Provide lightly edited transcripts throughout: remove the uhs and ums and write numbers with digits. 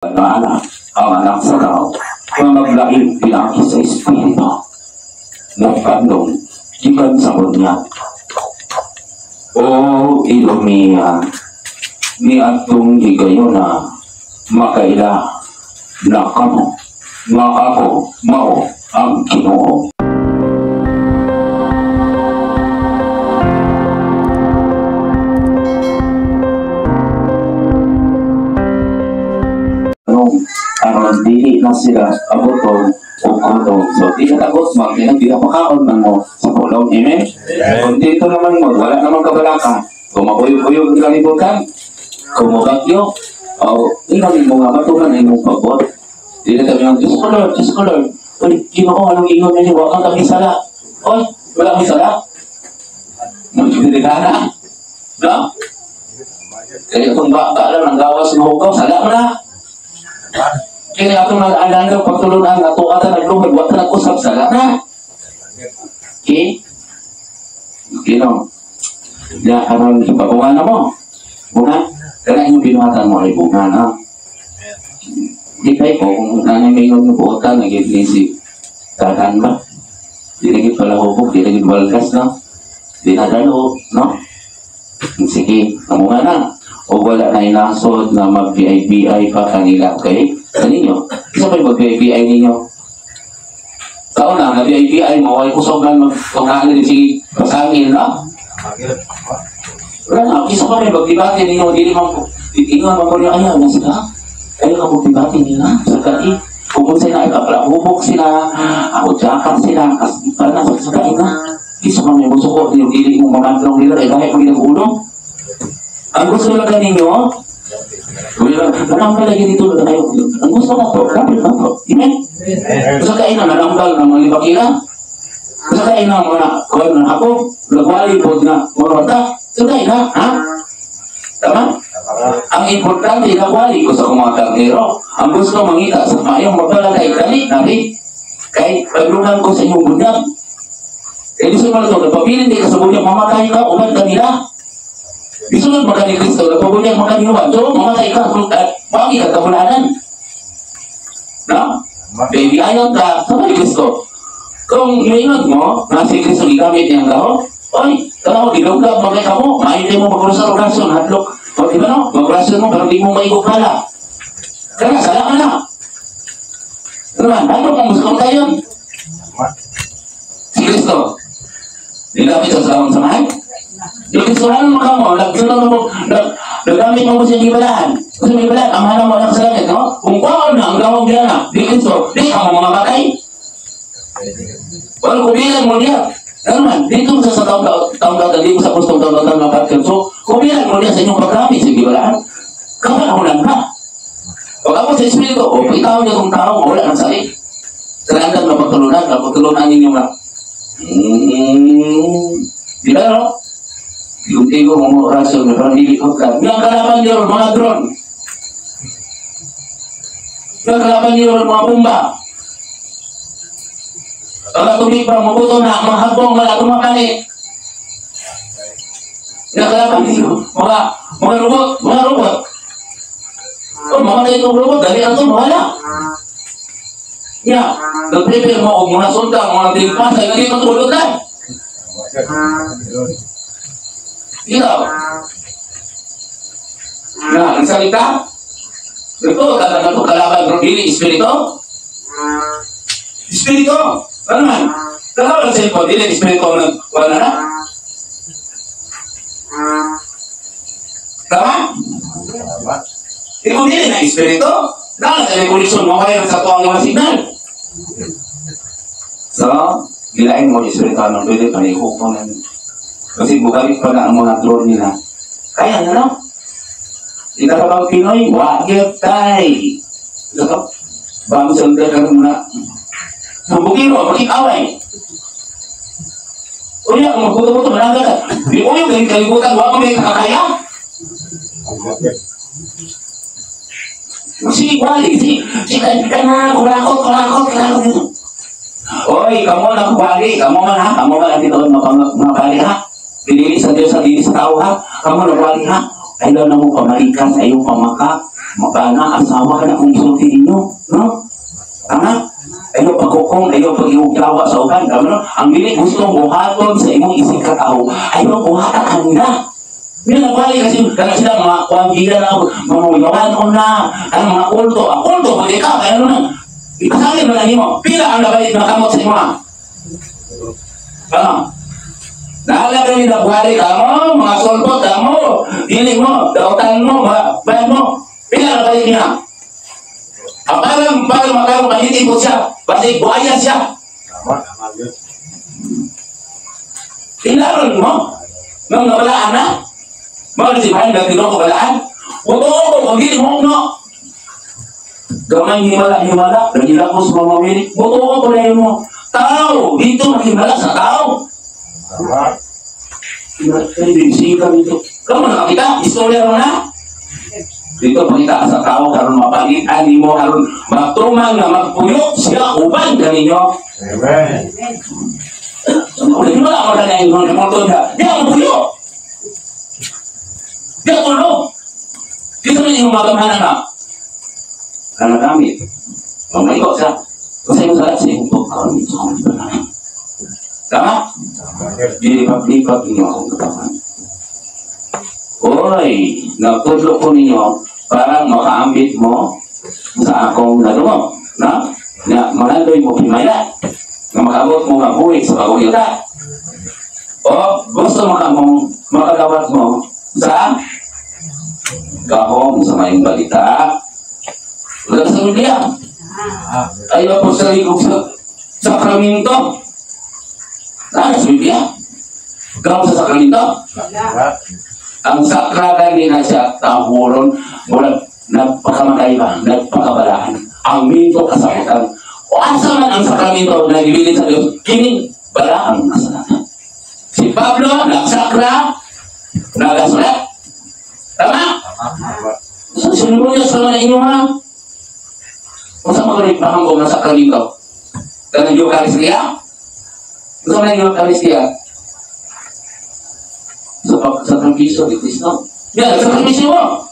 na anak, ang anak sa tao, ang maglaing pinaki sa Espiritu, nagkandong, ikan sa bunya. O Ilumia, ni atong higayon na makaila na kamo, nga ako mao ang Ginoo. Aron dili na sila abotong o kondong. So, di na tagot mo, di na makaon man mo sa pulong. Amen? Kung dito naman mo, wala naman kabalaka. Kung mabuyog-buyog ang kalibutan, kung mabagyo, o ilamin mo nga, matuman ay mong pagbot. Di na tabi ng, Diyos ko Lord. Uy, Ginoo, anong ingon na niyo? Wala kang sala. Uy, wala kang sala. Magkakilala. No? Kaya kung baka lang ang gawas mo hukaw, sala mo na. Kaya atong nag-alala pagtulunan ato ata naglumad wa ta nag-usap sa lana. Okay? No. Ya aron ipabuhan na mo. Bunga, kana inyong binuhatan mo ay bunga na. Di kay ko kung nanay may inyong buotan nag-iblisi. Tahan ba? Di lagi pala hubog, di lagi balgas na. Di na dalo, no? Sige, namunga na. O wala na inasod na mag-BI pa kanila kay ninyo. Isa pa yung mag-BI ninyo? Taon na, na-BI mo, ay kusog na mag-tungaan din sige pasangin, no? Wala na, isa pa yung mag-dibati ninyo, hindi naman mag-ulit, ayaw na sila. Ayaw ka mag-dibati nila, sa kati. Kung sila ay kaplahubog sila, ako jakat sila, para na sa kain na. Isa pa may gusto ko, hindi mong mamadlong nila, ay dahil pag nag-ulong. Ang gusto lang ninyo, manambal lagi dito na kayo. Ang gusto na to, dapat na to. Amen? Gusto kain na manambal ng mga libakila. Gusto kain na mga kuwan na ako, nagwali po na mga mata. Gusto kain na, ha? Tama? Ang importante, nagwali ko sa mga karnero. Ang gusto mangita sa mayong mabala kay kani, nabi. Kay paglunan ko sa inyong bunyag. Eh, gusto mo na to, napapilin din ka sa bunyag, mamatay ka, uman kanila. Bisunod maka ni Kristo, napabunyag maka ni Juan. So, mamatay ka, bakit ka kabulanan? No? Baby, ayaw ka, sama ni Kristo. Kung iinod mo, na si Kristo igamit niyang tao, oy, tanaw, diluglag, magay ka mo, mahinti mo magurasyon, hadlok. O, diba no? Magurasyon mo, pero di mo maigukala. Kaya, sala ka na. Ano man, ano kung gusto kong tayo? Si Kristo, nigamit sa salawang samahan. Yung kesalanan mo ka mo, nagdamit mo siya ibalahan. Kasi may ibalahan, amahan mo lang sa langit, no? Kung kaon na, ang gawang diyan na, di Kristo, di ka mo mga batay. Walang kubilang mo niya. Ano man, dito sa taong-taong, di mo sa kustong taong-taong mapatkan. So, kubilang mo niya sa inyong pagramit sa ibalahan. Kapanahunan ka. Pag ako sa Espiritu, o ikaw niya kung tao, wala nang sali. Salamat na pagtulunan ninyo na. Di ba, no? Tigo mo orasyon, parang dilikot ka. Yung kalaban niyo, mga drone. Yung kalaban niyo, mga pumba. Ang tubig pa, mabuto na, mga habong, wala tumakani. Yung kalaban niyo, mga robot. O, mga na itong robot, dali ang ito, wala. Yeah, nag-prepare mo, mga sundang, mga tilpasay, hindi matulog na. Ikaw. Nah, ang salita. Ito, talagang ito kalaban ng dili, Espiritu. Espiritu. Ano man? Kalaban sa ito, dili, Espiritu wala na. Tama? Ikaw dili na Espiritu. Dahil sa regulation, mawaya sa ito ang mga signal. So, gilain mo Espiritu ng pwede, panihok mo na. Kasi bukalit pa na ang mga drone nila. Kaya na, no? Kita pa bang Pinoy? Wagip tay! So, bago sa under ka muna. Bukiro, makikaway. Uya, kung magbuto-buto, malaga ka. Di ko yung kalibutan, wag mo may kakaya. Si Wali, si kana, kurakot dito. Oy, kamu na kubali, kamu man ha, kamu man natin doon mabali ha. Dili sa Diyos sa dili sa tao ha. Kamu nagwali ha. Ayaw na mo pamalikas, ayaw pamaka. Makana, asawa ka na kung sulti ninyo, no? Tama? Ayaw pagkukong, ayaw pag-iugyawa sa uban. No? Ang bilik gustong buhaton sa imong isip katao, ayaw buhatan kanina. Hindi nagbalik kasi kaya sila mga kuwanggilan na mamuyawan o na ang mga kulto. Ang kulto, pag ikaw, kaya ano na, ipasagin mo lang mo. Pila ang nabalik na kamot sa imo na. Ano? Nahalagay nila buhari ka mo, mga sulpot ka mo, hiling mo, dautan mo, bayan mo. Pila ang nabalik niya. Parang makarang mahitipot siya. Basta buhaya siya. Tinaron mo. Nang nabalaan na. Mga nasibahin na tinong kabalaan. Huwag kung hindi mo no. Gamay himala. Nagila ko sa mga mamilik. Buto ko na yun mo. Tao. Dito maghimala sa tao. Binisikan ito. Kamu nakakita. Istorya mo na. Dito pakita sa tao karon mapalitan nimo karon magtumang na magpuyo siya uban kaninyo. Amen. Ano wala mo na yung motor niya. Dia magpuyo. Dia tulog. Dito man yung magamana na. Ano gamit? Mamayo sa. Kasi yung salat sa yung karon ito ang ibanan. Tama? Dilipat-lipat ninyo akong katawan. Oy, nagtudlo ko ninyo parang makaambit mo sa akong nadungo, na malandoy mo himaya, na makabot mo mabuhi sa paguyuta. O gusto makagawat mo sa gahong sa mayong balita. Wala sa Biblia. Ayaw po sa ligog sa sakramento. Ano sa Biblia? Gahong sa sakramento? Ang sakra kanina siya tahuron mula nagpakamatay nagpakabalaan ang minto kasakitan o asa man ang sakramento na gibilin sa Diyos kini balaan kasalanan. Si Pablo nagsakra nagasulat tama? So sinunod sa mga inyo ha kung saan magalipahang ko ng sakramento kanang Eucharistia kung saan yung Eucharistia sa sakripisyo ni Kristo. Yan, sakripisyo mo.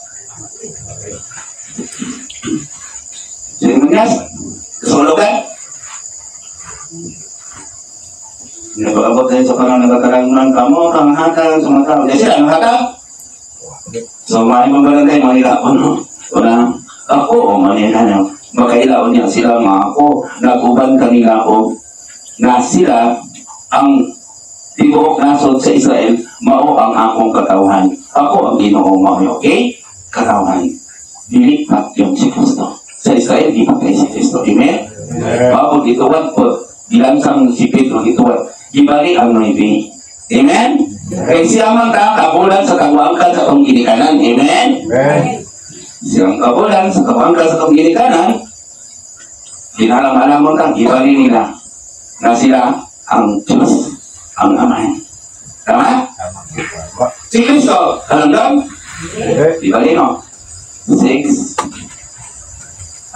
Sino mo niya? Kasulugan? Nagpakabot tayo sa parang nagkakalangunan ka mo, kanghatang sa mga tao. Yan sila, nanghatang? So, maraming magbalantay, manilapon, no? Wala, ako, o manilapan, makailaon niya sila, mga ako, naguban kanila ako, na sila, ang tibuok nasod sa Israel, mao ang akong katawhan. Ako ang Ginoo mo, okay? Katawhan. Dilipat yung si Kristo. Sa Israel, di patay si Kristo. Amen? Mabot ituwad po. Gilansang si Pedro ituwad. Gibali ang noibi. Amen? Kaya siya man ka, kabulan sa kabuangkan sa kong ginikanan. Amen? Siyang kabulan sa kabuangkan sa kong ginikanan, kinalam-alamon kang gibali nila na sila ang Diyos. Ang amay. Tama? Si Kristo, hanggang? Di ba rin, no? 6.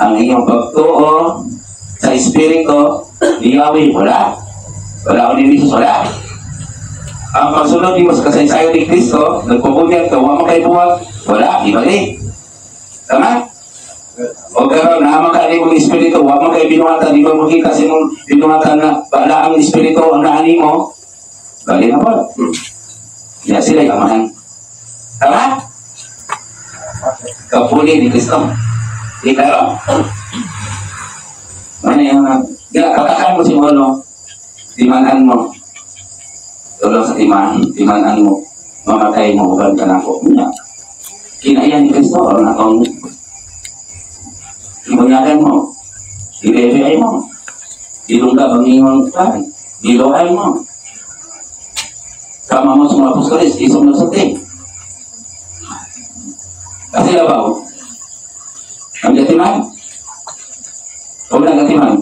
Ang inyong pagtuo sa Espiritu, di Yahweh, wala. Wala o ni Jesus, wala. Ang pagsunod mo sa kasaysayo ni Kristo, nagpupunyag ka, huwag mo kayo buwag, wala, di ba rin? Tama? O gano'n, naman ka rin mong Espiritu, huwag mo kayo binuhatan, di ba mo kita sa mong binuhatan na bala ang Espiritu, ang naani mo, bali na po. Yan sila yung amahan. Tama? Kapuli ni Kristo. Ikaro. Ano yung katakan mo si Molo, timanan mo. Tulong sa timanan mo. Mamatay mo, uban ka na ako. Kinayan ni Kristo, o nakong ibunyagan mo. Ibebiyay mo. Ilungga bangingong kan. Ilohay mo. Kama mo sa mga apostoles, isong nagsating. Kasi labaw, ang gatiman, o nagatiman.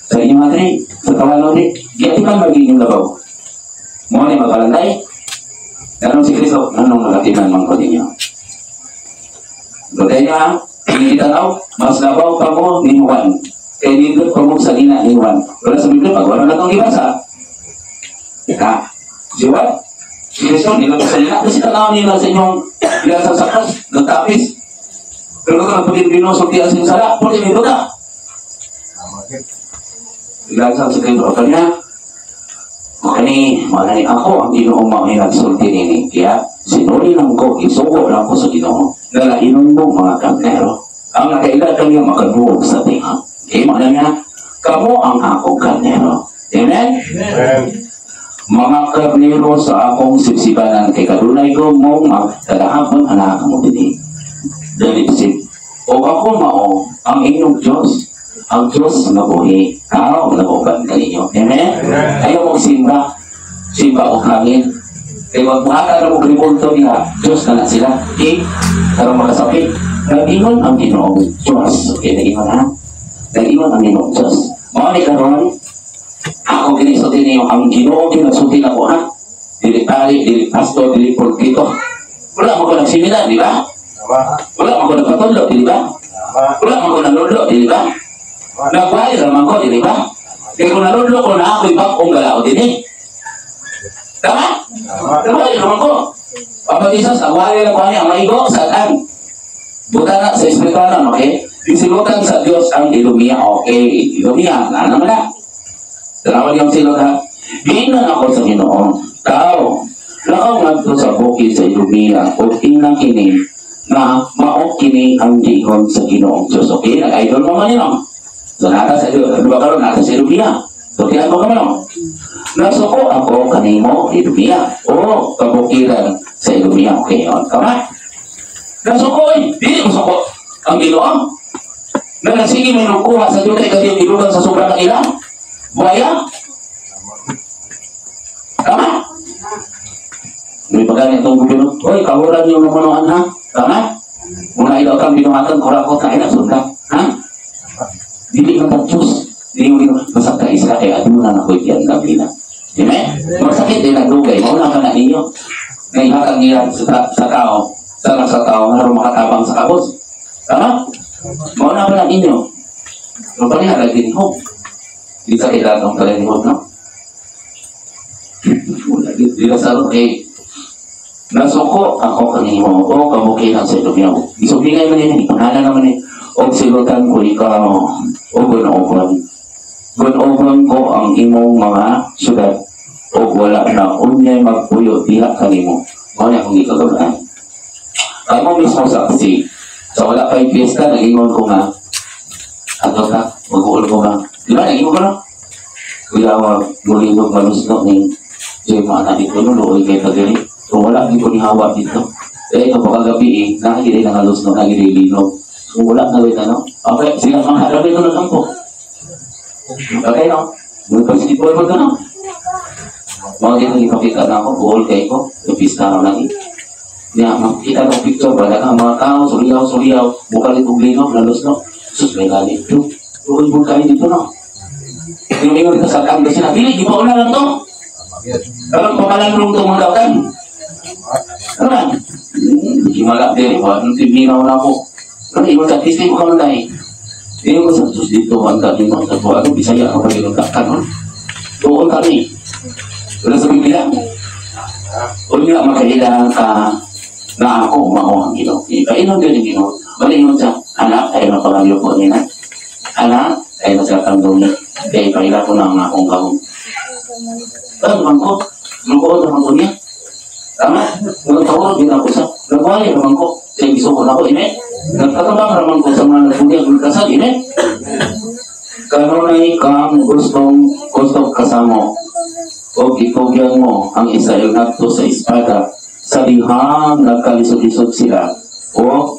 Sa inyong matri, sa kawalan ulit, gatiman magiging labaw. Mo na magbalantay. Ganun si Kristo, anong nagatiman man ko ninyo? Bagay niya, hindi tanaw, mas labaw ka mo ni Juan. Kaya nindot pa mo sa lina ni Juan. Wala sa Biblia, pag wala na itong ibasa. Ya, siapa? Kristo, nila sa nila. Kasi tanaw nila sa inyong ilasang sakas, nagtapis. Pero kung nagpagin-binos o tiyasin sala, pwede nito na. Ilasang sa kayo pa niya. Makani, manay ako ang Ginoong mga nagsulti nini. Kaya, sinuli lang ko, isuko lang ko sa Ginoo. Nalainon mo mga karnero. Ang nakailan kanya makabuog sa tinga. Okay, mana niya, kamo ang akong karnero. Amen? Amen. Mga karnero sa akong sipsibanan kay kadunay ko mong magkadahapon anak mo din. Dali sip. O ako mao ang inyong Diyos. Ang Diyos na buhi. Tao na bukan kaninyo. Amen? Ayaw mong simba. Simba o hangin. Kaya wag makakala mo gribulto niya. Diyos na sila. Okay? Karang makasapit. Nag-ingon ang Ginoong Diyos. Okay, nag-ingon ha? Nag-ingon ang Ginoong Diyos. Mga ni karon, ako ginisulti niyo ang Ginoo ginasulti na ko ha. Dili pari, dili pastor, dili politiko. Wala mo ko nagsimila, di ba? Wala mo ko nagpatulo, di ba? Wala mo ko naludlo, di ba? Nagwali naman ko, di ba? Kaya kung naludlo ko na ako ibang kong galao din eh. Tama? Nagwali naman ko. Papatisas, nagwali na ko niya ang maigo, saan? Buta na sa espiritualan, okay? Disilutan sa Diyos ang Ilumia, okay? Ilumia, na naman na. Tanawan yung silot ha. Ginan ako sa Ginoon. Tao, lakaw nga ito sa bukid sa Ilumia o inang kini na maok kini ang gihon sa Ginoong Diyos. Okay, nag-idol mo man yun. So, nata sa diba karon nata sa Ilumia. So, tiyan mo kami no. Nasuko ako kanimo Ilumia. O, kabukiran sa Ilumia. Okay, yun. Tama? Nasuko eh. Hindi mo suko ang Ginoong. Nagsige may nukuha sa Diyos kay kanyang ilugan sa sobrang ilang. Buaya? Tama? May pagani itong gobyerno. Uy, kahuran yung namunuan ha? Tama? Muna ilaw kang binuhatan, kurakot na ina, sunda. Ha? Dili ka Diyos. Dili mo basta ka isla kaya adunan ako itiyan gabi na. Amen? Masakit din ang dugay. Mauna ka na ninyo. Naihatang niya sa tao. Sa tao na makatabang sa kabos. Tama? Mauna ka na ninyo. Magpalihalag din ho. Di sa ilatong kalinihod, no? Di ka sarot, eh. Nasuko ako kanimo, o kabukinan sa Ilumia. Isubingay man yun, pangalan naman eh. O silutan ko ikaw, o gunogon. Gunogon ko ang imong mga syudad, o wala na unyay magpuyo, diha kanimo. Kaya kung ikagalaan. Ako mismo saksi, sa wala kay fiesta, nag-ingon ko nga, ato ka, mag-uul ko nga. Di ba, naging ko na? Kuya, mulingog malusno ni Jay Mana dito, luoy kay Pagiri. So, wala din ko ni Hawa dito. Eh, ito pagkagabi eh, nakagiri na malusno, nakagiri lino. So, wala na rin, ano? Okay, sige, mga harabi ko na lang po. Okay, no? Muli pa si Paul mo ito, no? Mga dito, ipakita na ako, buol kay ko, yung pista na lang eh. Kaya, makikita ng picture, bala ka, mga tao, suliyaw, bukal itong lino, malusno. Sus, may galit ito. Bukan kayo dito, no? Yung ingon ka sa kambes na, hindi, di pa una lang to. Kalau pamalang ito mga daw kan? Ano man? Hindi malak din, hindi minaw na ako. Ano, iwan sa tisli ko ka tayo. Hindi ko sa sus dito, handa din mo, sa buwan, bisaya ka pa rin takkan, no? Doon kami. Wala sa Biblia. O nga makailangan ka na ako, makuha ang Ginoo. Kailan din ang Ginoo. Malingon sa anak, ay napagalyo po nila. Anak, ay nagkatanggaw niya. Kaya ipahila ko na ang akong kahong. Ano naman ko? Nagkuhan naman ko niya. Tama? Nagkawal din ako sa nagwali naman ko. Kaya gusto ko na ako, ine. Nagkatabang naman ko sa mga nagpundi ang kasal, ine. Kanunay kang gustong kasamo. O itugyan mo ang Israel nato sa espada. Sa lihang nagkalisod-lisod sila. O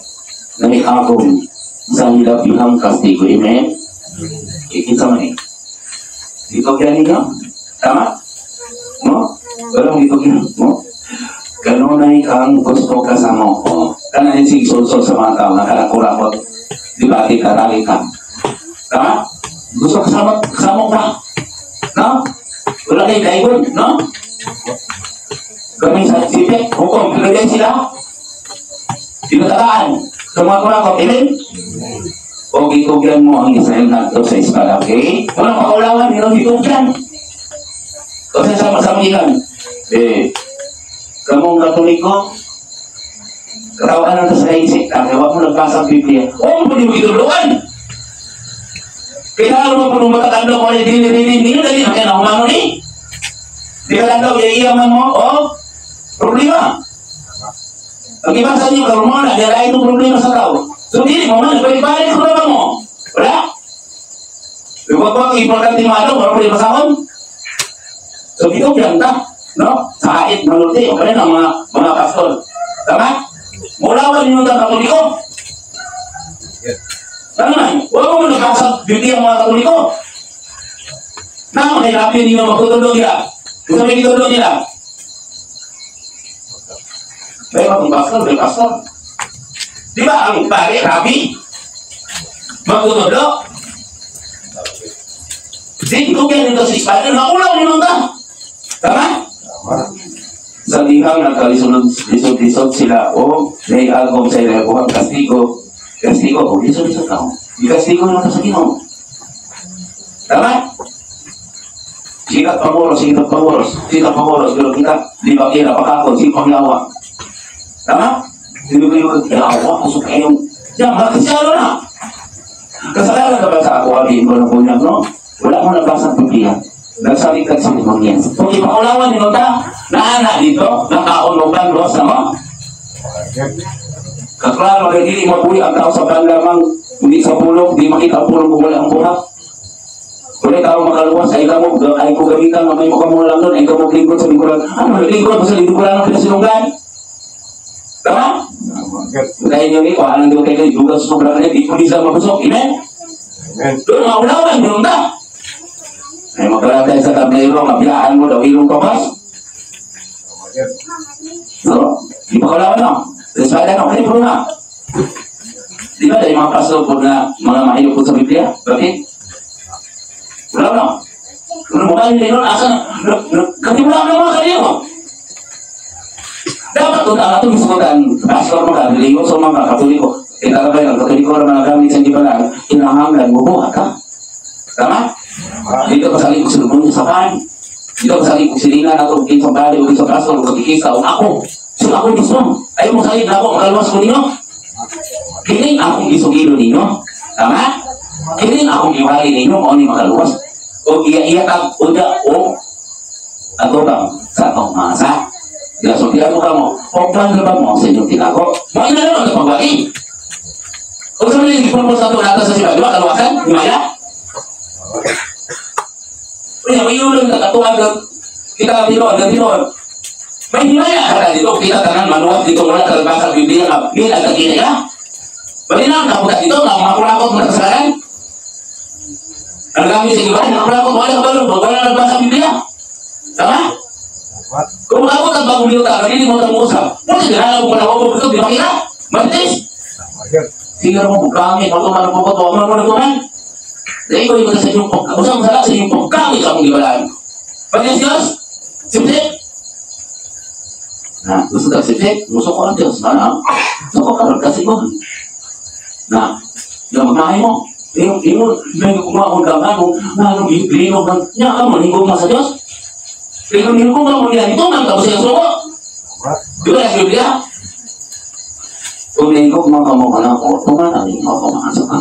nahiagong sa hilabihang kastigo. Amen? Kikita man eh. Itugyan ninyo? Tama? No? Walang itugyan mo? Kanunay kang gusto kasamo. O, kanahin sigsulsol sa mga tao na karakurakot. Di ba? Karali ka. Tama? Gusto kasamo ka? No? Wala kayo kaigon, no? Kami sa sipit, hukom, pinagay sila. Tinatakaan. Sa mga kurakot, ilin? O gitugyan mo ang Israel nato sa espada, okay? Walang pakulawan, hindi gitugyan. Kasi sama-sama ilan. Kamong Katoliko, katawan na sa isip, kaya wag mo nagbasa ang Biblia. Oo, hindi mo ituluan. Kaya naman po nung matatanda ko ay dili-dili, dali na kaya nakumano ni. Di ka lang daw, iyaman mo, problema. Ang iba sa inyo, karoon mo na, dala itong problema sa tao. So, dili mo man, balik-balik sa problema mo. Wala. Huwag importante mo ano, wala problema sa akin. So, dito biyanta, no? Sa hait, maluti, o kaya ng mga pastor. Tama? Mulawan yun ang Katoliko. Ano na? Huwag mo nagkasag Biblia ang mga Katoliko. Na, mahirapin ninyo magtutulog nila. Kung sabi kitulog nila. May mga pastor. Di ba ang pare, rabi? Magtutulog. Dito kaya nito si Spider, nakulaw nyo ka. Tama? Sa dihang nagkalisod-lisod sila, may agom sa ila, ang kastigo, lisod-lisod ka. Ikastigo naman sa Ginoo. Tama? Sikat pamoros, pero kita, di ba kaya napakakon, si panglawa. Tama? Hindi ko yung kailawa, kusok kayong, yan, makasyalo na. Kasalanan ka ba sa ako, abihin ko na po niya, no? Wala mo nagbasa ng Biblia. Nagsalikat sa limang yan. Kung ipaulawan nyo ta, naana dito, nakaulugan los na mo. Kaklaro, hindi mabuhi ang tao sa panlamang, hindi sa pulong, hindi makita ang pulong kung wala ang buhat. Kung tao makaluwas, ay kamo, ay ko gamitan, may makamula lang doon, ay kamo lingkod sa lingkuran. Ano, lingkod sa lingkuran ng pinasilunggan? Tama? Dahil nyo ni, kung anong doon kayo, dugas sa sobrang kanil, di po di sa mabusok. Amen? Doon, maulawan, doon ta. Ay maglalagay sa tablero, mabilaan mo daw, ilong kapas. So, di pa kalawan no? Respada no, kaya po na. Di ba dahil mga pastor po na mga mahilog po sa Biblia? Bakit? Wala no? Kung mukha nyo din nun, asa na? Katimulaan ng mga kanyo. Dapat doon ang atong isukutan, pastor mga Katoliko, so mga Katoliko. Ilalabay ng Katoliko na mga gamit sa hindi pa lang, kinahanglan mo buhat ha? Tama? Dito ka sa likod sa lubong sa pan. Dito ka sa likod silingan at ugin sa bali, ugin sa pastor, ugin sa kikisa, ako. So ako gusto. Ayaw mo salib na ako, makalwas ko ninyo. Kiling akong isugilo ninyo. Tama? Kiling akong iwali ninyo, kung ano yung makalwas. O iya-iya ka, ato bang sa itong masa. Ilasultihan mo ka mo, o panlabag mo sa inyong tinago. Mga ina naman ito pagwagi. Kung sa mga ipon mo sa ito natas sa siya, di ba, kaluwasan? Himaya? Kaya may ulong nakatuwag kita dito, may himaya ka dito, kita tanan manuwas dito, wala kalabasa Biblia nga, minagkakina ka. Bali lang, kaputa dito, nakakulakot mo na kasalanan. Ang gamit sa iba, nakakulakot, wala ka balong, wala nagbasa Biblia. Tama? Kung ako ang bagong minuta, hindi mo usap, wala ka mo pala ako dito, di ba kira? Martes? Sige mo, bukangin, ako man ang pupot, wala mo na tuman. Dahil ko yung sa inyong pagkakas, usang masala sa inyong pagkakas sa mong ibalaan. Pag-Diyos Diyos, sipsip. Na, gusto ka sipsip, gusto ko ang Diyos. Gusto ko ka, kasi mo. Na, yung magmahay mo, yung may kumakon ka nga, kung anong linog ng, niya ka mo, lingkog na sa Diyos. Lingkog na mo niya, ito nga, tapos yung suko. Di ba yung Biblia? Kung lingkog mo ka mo ka na ako, ito nga, nalingkog ako makasa ka.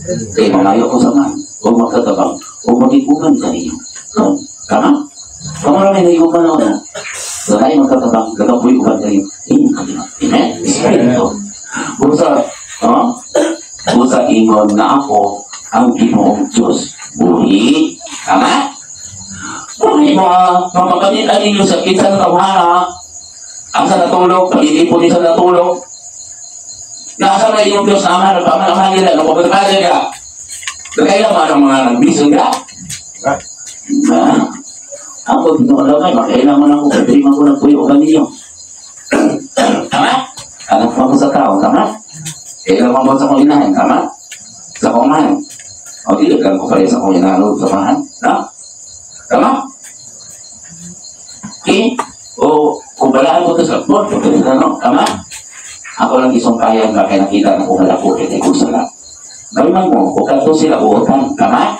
Kaya malayo ko sa man, huwag magtatabang, huwag mag-ikupan sa inyo. Tama? Kung marami na-ikupan ako na, so tayo magtatabang, gagapuy-ikupan sa inyo. Inyo kalima. Amen? Espiritu. Busa ingon na ako ang Ginoong Diyos. Buhi. Tama? Buhi mo, mamakanita ninyo sa kitsa ng tawhana. Ang sa natulog, pag-iipon din sa natulog. Nasa na yung Diyos naman, nagpamanaman nila, nagpapagpasa ka. Kaya naman ang mga nagbisog ka. Ako, dito ka lang, makailangan ako, pagdiriman ko ng puyo ka ninyo. Tama? Anak mo ako sa tao, tama? Kailangan mo sa kong inahin, tama? Sa kong mahan. O, diligan ko pala sa kong inahin, sa mahan. Tama? Okay? O, kung balaan ko ito sa board, tama? Ako lang isang kaya na kaya nakita na kung wala po, kaya kung sala. Gawin mo, kung kanto sila buotan, tama?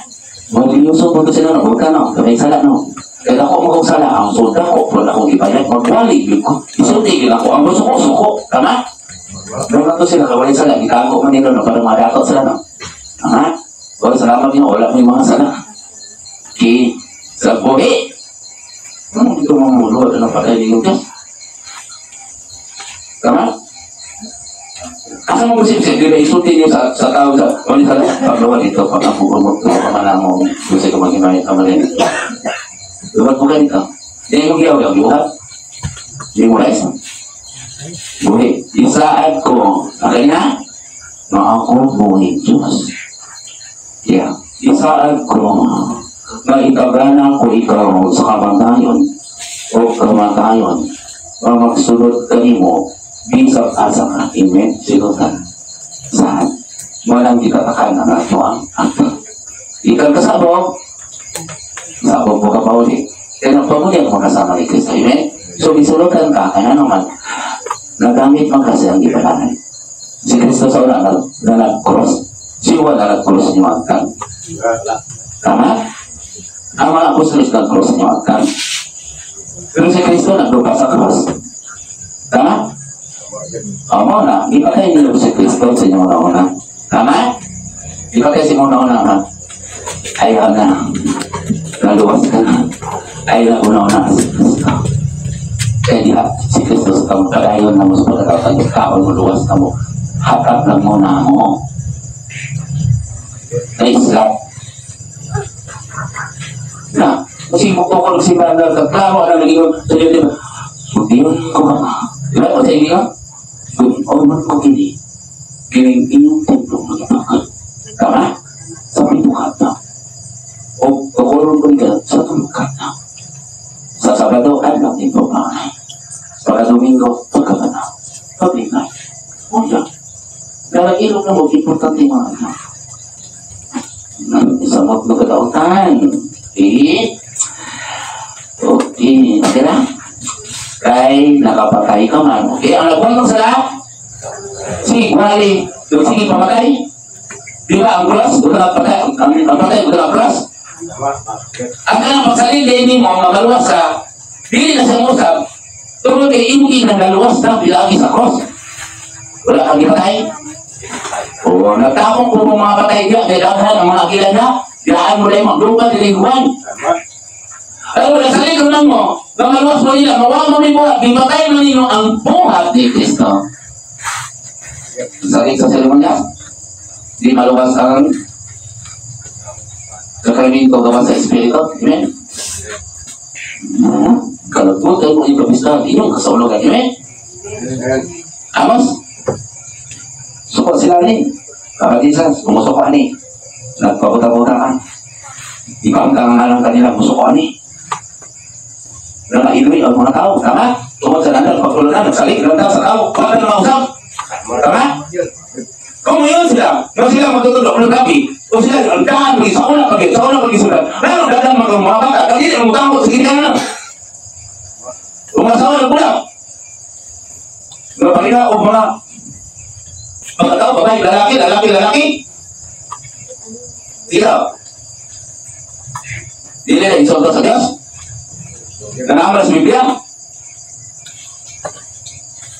Mag-iusog mo ito sila, huwag ka no, kamay sala no. Kaya ako mag-sala, ang solda ko, wala akong ibayad, mag-wali, isultigil ako, ang gusto ko, suko, tama? Doon na ito sila, kawalin sala, itago man nila, no, parang madato sila, no? Tama? Huwag salamat nyo, wala mo yung mga sala. Okay, sa buhi. Ano dito mga mulo, ano patay din yung tama? Asa mo busip-sip, di ba isulti niyo sa tao sa wali sa paglawan ito, pag-apukul mo, pag-amana mo, gusto ka mag-imay, kamalin. Lumat mo ganito. Di mo giyaw, buhat. Di mo rice. Buhi. Isaad ko, okay na? Na ako buhi, Diyos. Yeah. Isaad ko, na itaganan ko ikaw sa kamatayon, o kamatayon, o magsunod kanimo, bisap asa ka, amen, sinutan. Saan? Walang ditatakan ang ato ang ato. Ikan kasabog, sabog mo ka pa ulit. Kaya nagpamuli ako kasama ni Kristo, amen? So, bisunutan ka, kaya naman, nagamit man kasi ang ibalanan. Si Kristo sa una na nag-cross, siwa na nag-cross niyo ang kan. Tama? Ang mga apostolos nag-cross niyo ang kan. Pero si Kristo naglupa sa cross. Tama? Amo na, di pa kayo nilog si Kristo sa inyo una-una. Tama? Di pa kayo si una-una na. Ayaw na. Naluwas ka na. Ayaw na una-una si Kristo. Kaya di si Kristo sa kamo kadayon na mo sa pagkakataon yung kaon mo, luwas na mo. Hatap lang mo na mo. Na-isla. Na, kasi mukukul si Banda, kaklaro na naging sa iyo, di ba? Sutiyon ko ka. Di ba? O sa inyo? O man ko kini. Kining inyong templo magipakal. Tama? Sa pinukat na. O kakulong ko ka sa tulukat na. Sa Sabado, alam ito pa. Pagka Domingo, pagkabanaw. Pagligay. O yan. Dalang ilong na mo, importante mga anak. Isang mo magkatautan. Okay. Okay. Okay na? Kay nakapatay ka man. Okay, ang nagwantong sa lahat? Sige, wali. Sige, pamatay. Di ba, ang cross? Ang patay, ang cross? Ang kanang pagsalin, din mo, magaluwas ka. Dili na sa musab. Turo kayo, hindi na galuwas na, bilagi sa cross. Wala kang ipatay. O, nagtakong po mga patay dyan, kaya daghan ang mga akila na, dilaan mo lang maglupa, diliguan. Alam mo, nasalit ko lang mo, namaluwas mo nila, mawa mo ni buhat, bimatay mo nino ang buhat ni Kristo. Salit sa seremonias, di maluwas ang kakainin ko gawa sa Espiritu. Amen? Kalagputan mo yung kapistahan, inyong kasaulugan. Amen? Amos? Suko sila ni. Kapatisan, pumusok ka ni. Nagpabuta-buta ka. Ibang kangalang kanila, pumusok ka ni. Na mailuwi ang mga tao, tama? Tungkol sa nandang pagtulunan, nagsalik lang sa tao, bakit na mausap? Tama? Kung ngayon sila, kung sila magtutulog ng gabi, kung sila, ang dahan, sa una pag-isulat, meron dadang mga bata, kasi hindi mo tamo sa gitna na. Kung masawa ng bulak, mga palina o mga tao, babae, lalaki, sila. Dili na isolta sa Diyos. Nanamala sa Biblia.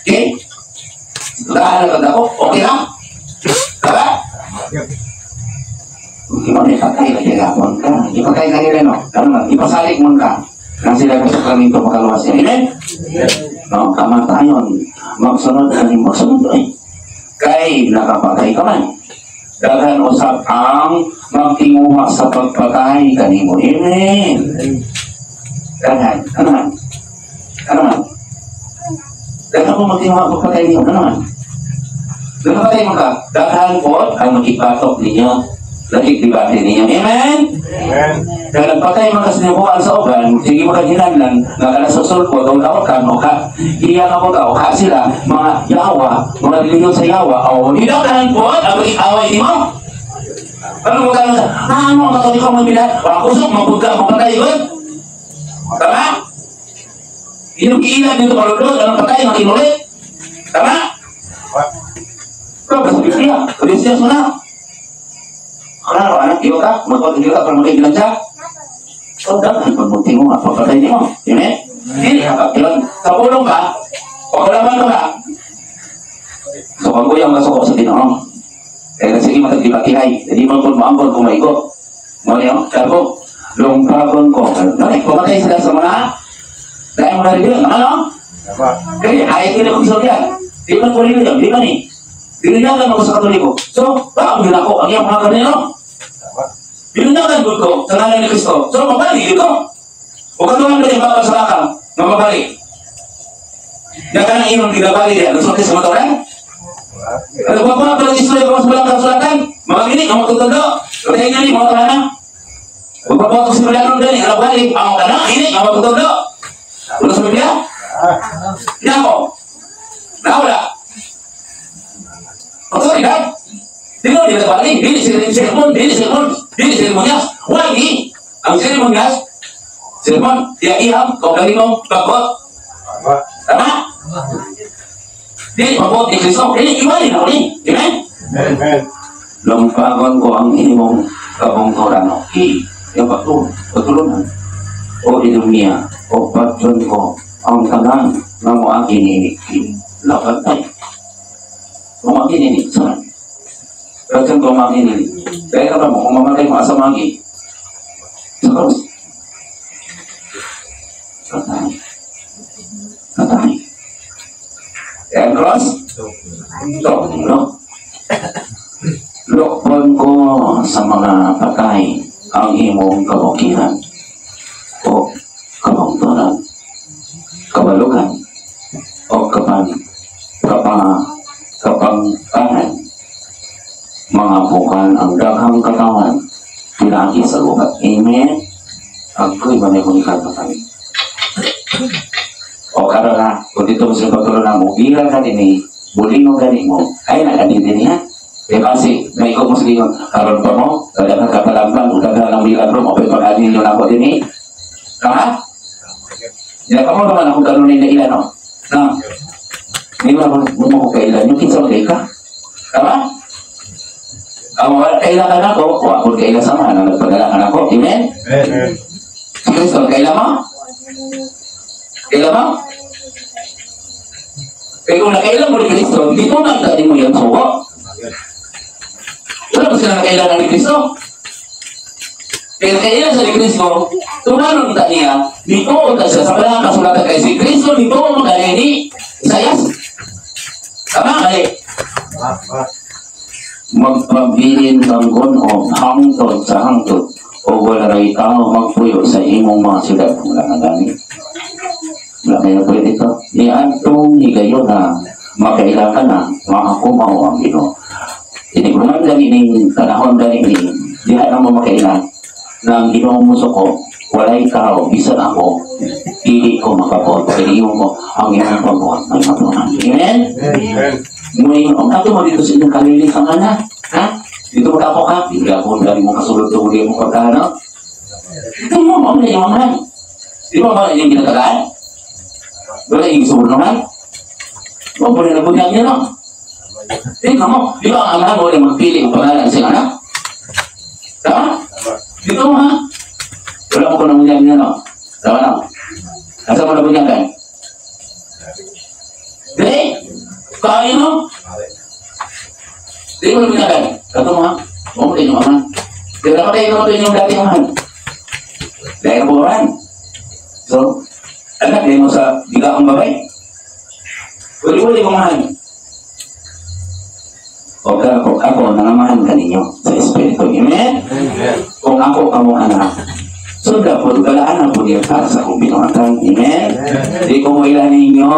Okay? Dahil na ako, okay lang? Diba? Gimana ipatay lagi gapon ka? Ipatay ka nila, no? Ano nga? Ipasalik mo ka. Nang sila ka sa kami ito makaluwas niya. Amen? No? Kamatayon. Magsunod ka rin magsunod. Kay nakapatay ka man. Daghan usap ang magtinguha sa pagpatay kanimo. Amen? Daghan. Ano man? Daghan mo magtinguha sa pagpatay niyo. Ano man? Napatay mo ka, daghan po ang makipatok ninyo, nakikibati ninyo. Amen? Amen. Dahil nagpatay mga sinibuan sa uban, sige makaginanlan, nagkalasusol po, daw lawakan, o ka, iya ka po ka, o ka sila, mga yawa, mga liliyon sa yawa, o daghan po, ang makikaway ni mo. Ano mo tanong sa, ano ang katoliko mo bilang, wala kusok, mapatay yun. Tama? Inukiilan dito malulod, anong patay, makinulit. Tama? Kau kasih Biblia, tulis dia sana. Klaro, anak, iyo ka, magpapagin ka, para magiging siya. So, dapat pagbuti mo, mapapatay niyo. Amen? Hindi, kapulong ka, pagkulaman ka ba? So, pag ko yung masok sa Pinoong, kaya sige matagdibatihay, hindi mo kung maambon kung maigo. Mo niyo, karbo, lungkapon ko. Pumatay sila sa mga, dahil mga rin yun, ano? Kaya, ayat ko na kong isang yan. Di man ko rin yun, di man eh. Binunyagan ako sa Katoliko. So, baka yun ako, ang iyang mga kanino. Binunyagan ko sa ngalan ni Kristo. So, mabalik ko. Huwag ka naman din baka sa lakang, na mabalik. Na ka nang inom, tinabali din. Gusto natin sa matoran? Ano ba pa pala istorya ko sa balakang sulatan? Mga gini, ang magtutundo. Kaya nga ni, mga tahanan. Huwag pa po si Malano din, alam balik. Ang ka na, ini, ang magtutundo. Wala sa Biblia? Hindi ako. Nawala. Otoridad. Tingnan dia balik. Dili seremonias. Wagi ang seremonias. Seremon dia iham kau dari mau bakot. Tama? Dili bakot di Kristo. Ini imani na ni. Amen. Amen. Lampagan ko ang imong kabungkoran. Yang patulungan. O di dunia, o patron ko ang tanan na mo akin ini. Lapatay. Kumakin ini, saan? Kacang kumakin ini. Kaya ka ba mo, kung mamatay mo asa magi? Sa cross. Natay. Kaya ang cross? Ito, no? Lokpon ko sa mga patay ang imong kabukihan o kabangturan, kabalugan o kapangpangan, mga bukan ang daghang katawan, pinagi sa lugat. Amen? Agoy ba may kumikat na kami? O karala, kung dito mo sila pagtuloy na mo, gira ka din eh, buling mo galing mo, ay nakadin din niya. Eh kasi, may ikaw mo sige yung karon pa mo, kadagang kapalagban, kadagang ng milagro, mapay pag-adin yun ako din eh. Tama? Hindi ka mo naman akong kanunin na ilan, no? Na? Hindi mo ko kailan yung kinsa magay ka. Tama? Ang kailan ka na ko, o ako kailan sa mga nagpadala ka na ko. Amen? Amen. Si Kristo, kailan mo? Kailan mo? Kaya kung nakailan mo ni Kristo, dito nagdali mo yung suko. Wala ba sila nakailan ni Kristo? Kaya kailan sa ni Kristo, tumanong ta niya, dito ta siya sa palang kasulatan kay si Kristo, dito mo dali ni Isayas. Tama kali? Magpabilin kang gunom hangtod sa hangtod o wala rin tao magpuyo sa imong mga sila. Wala na gani. Wala kayo pwede ito. Ni Antong ni kayo na makailangan na makakumaw ang Ginoo. Tinigunan gani ng tanahon gani ni diha na mo makailan na ang Ginoo mo ko walay tao bisan ako hindi ko makapot sa iyo mo ang iyong pagbuhat ng kapunan. Amen? Amen. Ngayon, ang tato mo dito sa inyong kalilisangan na. Ha? Dito mo ako ka. Hindi ako dali mo kasulot sa huli mo pagkano. Ito mo, na yung mga. Di ba ba yung ginagalaan? Wala yung gusto mo naman? O, pwede na bunyan niya, no? Tingnan mo, di ba ang amahan mo yung magpili ang pangalan sa anak? Tama? Dito mo, ha? Wala mo ko na bunyan niya, no? Tama na. Nasa mo na bunyan ka? Di? Kaya mo? Di mo na bunyan ka? Kato mo, ha? O mo din yung amahan. Di ba naman tayo naman yung dating amahan? Dahil po rin. So, anak, di mo sa bigang babay. Uli-uli kumahan. O kung ako, nangamahan ka ninyo sa Espiritu. Amen? Kung ako kamo anak. So, dapat galaan na po niya para sa kong pinuhatan. Amen? Di ko mo ilan ninyo.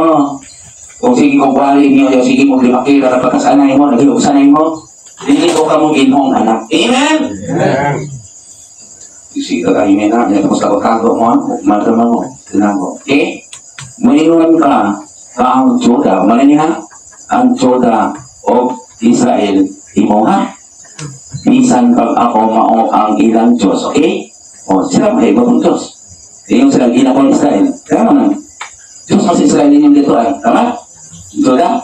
Kung sige kong bali ninyo, sige mo limakira na pagkasanay mo, naghiusanay mo. Hindi ko kamo ginhong anak. Amen? Amen. Isita tayo na, tapos tago mo, matama mo, tinago. Okay? Mayroon ka ang Juda, mana niya? Ang Juda o Israel, imuha. Bisan pag ako mao ang ilang Diyos, okay? O, sila may ibang Diyos. Yung sila ginakong Israel. Kaya mo na. Diyos mas Israel ninyong dito ay, tama? Juda?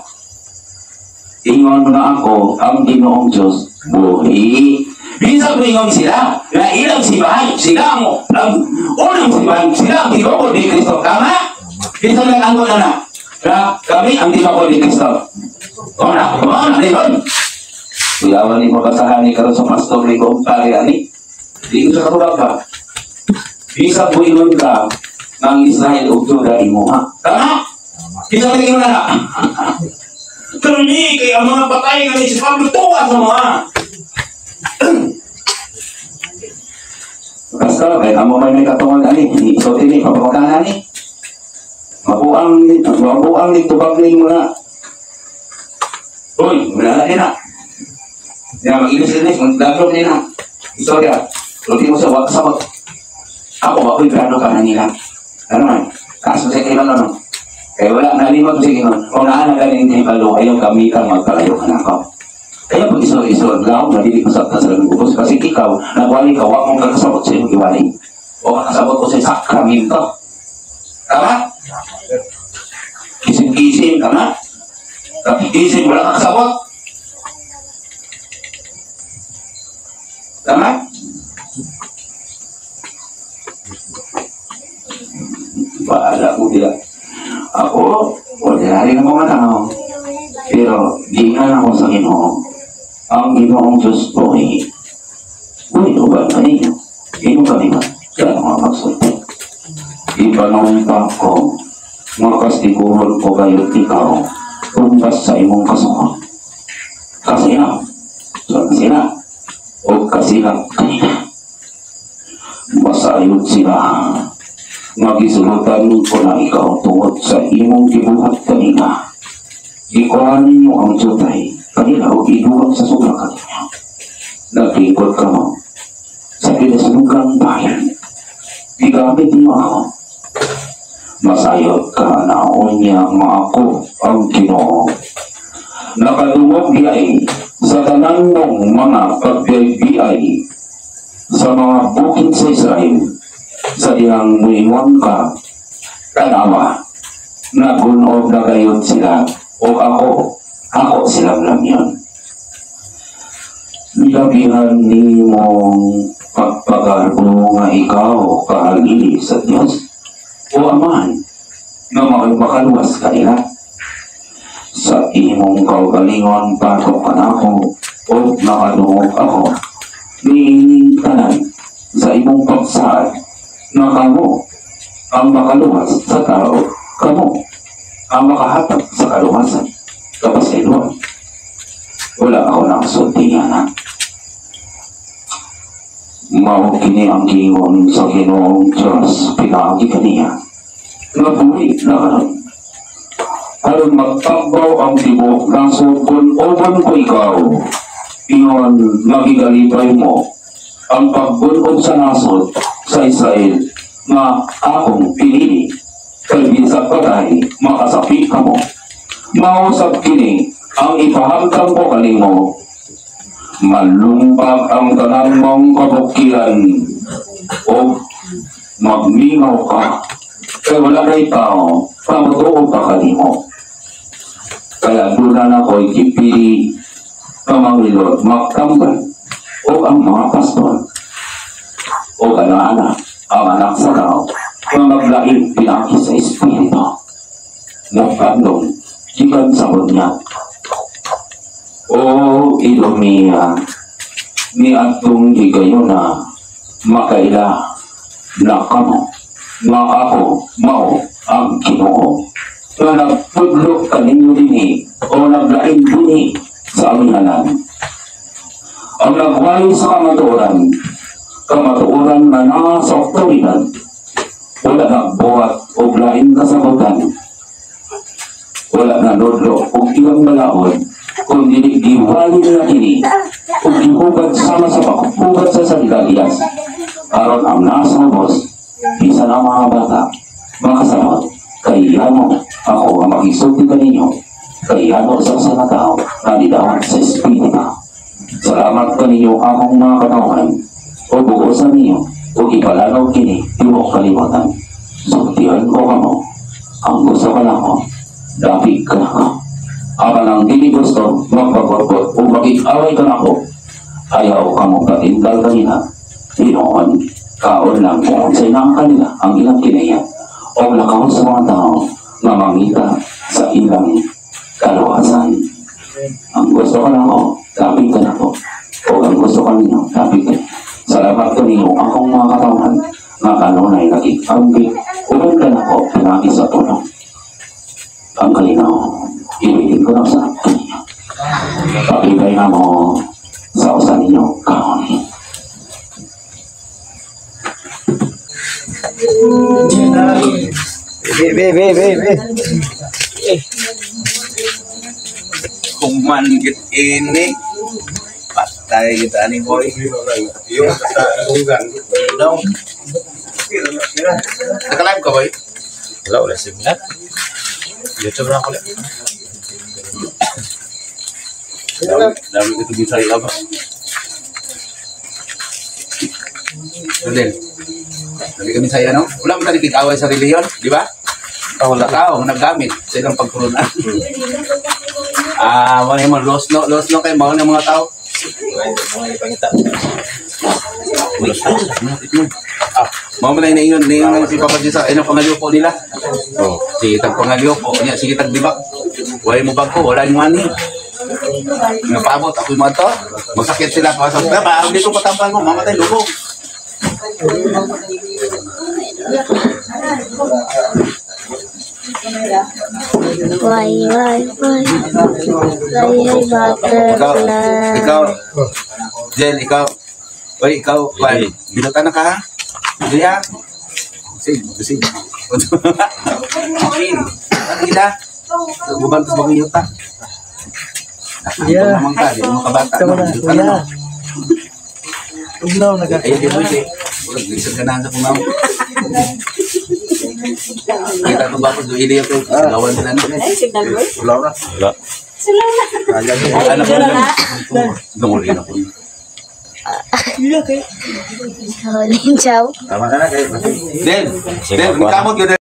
Ingon na ako ang Ginoong Diyos, buhi. Bisa bingon sila na ilang sibahan, sila ang unang sibahan, sila ang tinukod ni Kristo. Tama? Bisa lang ang na kami ang tinukod ni Kristo. Kumana, di ba? Kuyawan ni makasahan ni karon sa pastor ni kong pari ani. Di ko sa katulad ka. Bisa buingon ka ng Israel o Judah imo ha. Tama? Bisa tingin na. Kami kay ang mga patay nga ni si Pablo tuwa sa mga. Basta kay amo may katungan ani. So tini papamakan ani. Mabuang ni tubag ni mo na. Uy, wala na. Ya, mag-inis-inis, mag-daglog nila. Istorya, luti mo sa wakasabot. Ako, ako'y grado ka na nila. Ano man, kaso sa kailan ano. Kaya wala, nalimot ko sige nun. Kung naan na galing yung kalo, ayaw kami kang magkalayo ka na ako. Kaya pag isor-isor, gawang nabili ko sa labing ubos. Kasi ikaw, nagwali ka, wak mong kakasabot sa iyong iwali. O kakasabot ko sa sakramento. Tama? Kising-kising, tama? Kising, wala kakasabot. Tama? Baala ko dia. Ako, ordinary na mga tao. Pero, di nga ako sa Ginoo. Ang Ginoong Diyos po ay uminuban ka ninyo. Ino kami ba? Kaya mga magsulti. Ipanong pa ko, makastiguhol ko kayo ikaw, tumbas sa imong kasunod. Kasi na, o kasi lang kanina. Masayod sila. Magisulutan ko na ikaw tungod sa imong gibuhat kanina. Ikuhan ninyo ang jutay. Kanila o iluwag sa sobrang kanina. Nagkikot ka mo sa pinasunugang bayan. Igamit niyo ako. Masayod ka na unya nga ako ang Ginoo. Nakadungog diay sa tanang mong mga pagbiay sa mga bukid sa Israel, sa diyang muingon ka, tanawa, nagunob na gayod sila, o ako silang lang yun. Nilabihan ni mong pagpagarbo nga ikaw kahagili sa Diyos, o Amahan, na makaluwas kanila. Sa imong kaugalingon patok ka na ako o nakadungog ako niining tanan sa imong pagsaad na kamo ang makaluwas sa tao, kamo ang makahatag sa kaluwasan kapasayloan. Wala ako nakasulti niya na mao kini ang gingon sa Ginoong Diyos pinagi kaniya nabuhi na karon aron magtakbaw ang tibok ng sukon oban ko ikaw. Ingon magigalipay mo ang pagbunod sa nasod sa Israel na akong pinili. Kalbi sa patay, makasapi ka mo. Mausap kini ang ipahamtang ko kanimo. Malumpag ang tanan mong kabukiran o magmingaw ka. Kaya wala kay tao, pamutuo pa kanimo. Kaya doon na ako'y kipili pamangilot, magtambal o ang mga pastor o anak-anak, ang anak sa tao, na maglaing pinaki sa Espiritu. Nagkandong, ikan sa bunyag. O Idomia, ni atong higayon na makaila na kamo, nga ako mao ang Ginoo. Na nagpudlok kaninyo dini o naglaing dini sa aming anan. Ang nagwayo sa kamatuoran na nasa otoridad, wala nagbuhat o laing kasabutan, wala na nodlo o ilang balaod, kung diwali na kini, kung gihugad sama sa pagpugad sa sandalias, aron ang nasa ubos, bisa na mga bata, makasagot, kaya mo ako ang mag-isulti ka ninyo, kaya mo sa mga tao na nilawan sa Espiritu. Salamat ka ninyo akong mga katawan, o bukosan ninyo, o ipalanaw kini, iwok kalimutan. Sultihan ko ka mo, ang gusto ka lang mo, dapig ka na ko. Ang ang dili gusto, magpagbot o mag-away ka na ko, Ayaw ka mo katingkal kanina. Tinoon, kaon lang kung sa inang kanila ang ilang kinaya o lakaw sa mga tao na mangita sa ilang kaluwasan. Ang gusto ka lang o, lapit ka na po. O ang gusto ka ninyo, lapit ka. Salamat ko ninyo akong mga katawan na kanunay nag-ikampi. Ulan ka na po, pinagi sa tulong. Ang kalinaw, ibigin ko na sa kanina. Pakibay na mo sa usan ninyo kahon. Be. Kumanggit ini. Patay kita nih boy. Yung sa unggan. Daw. Naka-live ka boy? Wala, wala signal. YouTube na ako lang. Dami itu bisa apa? Dudel. Dami kami saya no. Wala mo tadi kikaway sa reliyon, di ba? Wala tao naggamit sa ilang pagkurunan. Wala mo lost no kay mao ng mga tao. Mga ipangita. Mao man na ingon si Papa Jisa ino pangalyo po nila. Oh, si tag pangalyo po niya sige tag dibak. Way mo bagko wala yung money. Napabot ako mo to. Magsakit sila pa sa ba hindi ko patampal mo mamatay lubog. Why, butterfly. Ikaw, Jen, ikaw, Juan, binutan na ka ha? Iya. Busing. Ano kita? Bubantos bang yuta? Iya. Naman ka, di mo kabata. Binutan na. Ugnaw na ka. Ayun, di mo siya. Lisod ka na sa kumaw. Kita ko ba ko doon ili ako gawan nila no. Wala na. Wala. Anak ko lang. Dungulin ako. Howling chow. Den, kamot yun.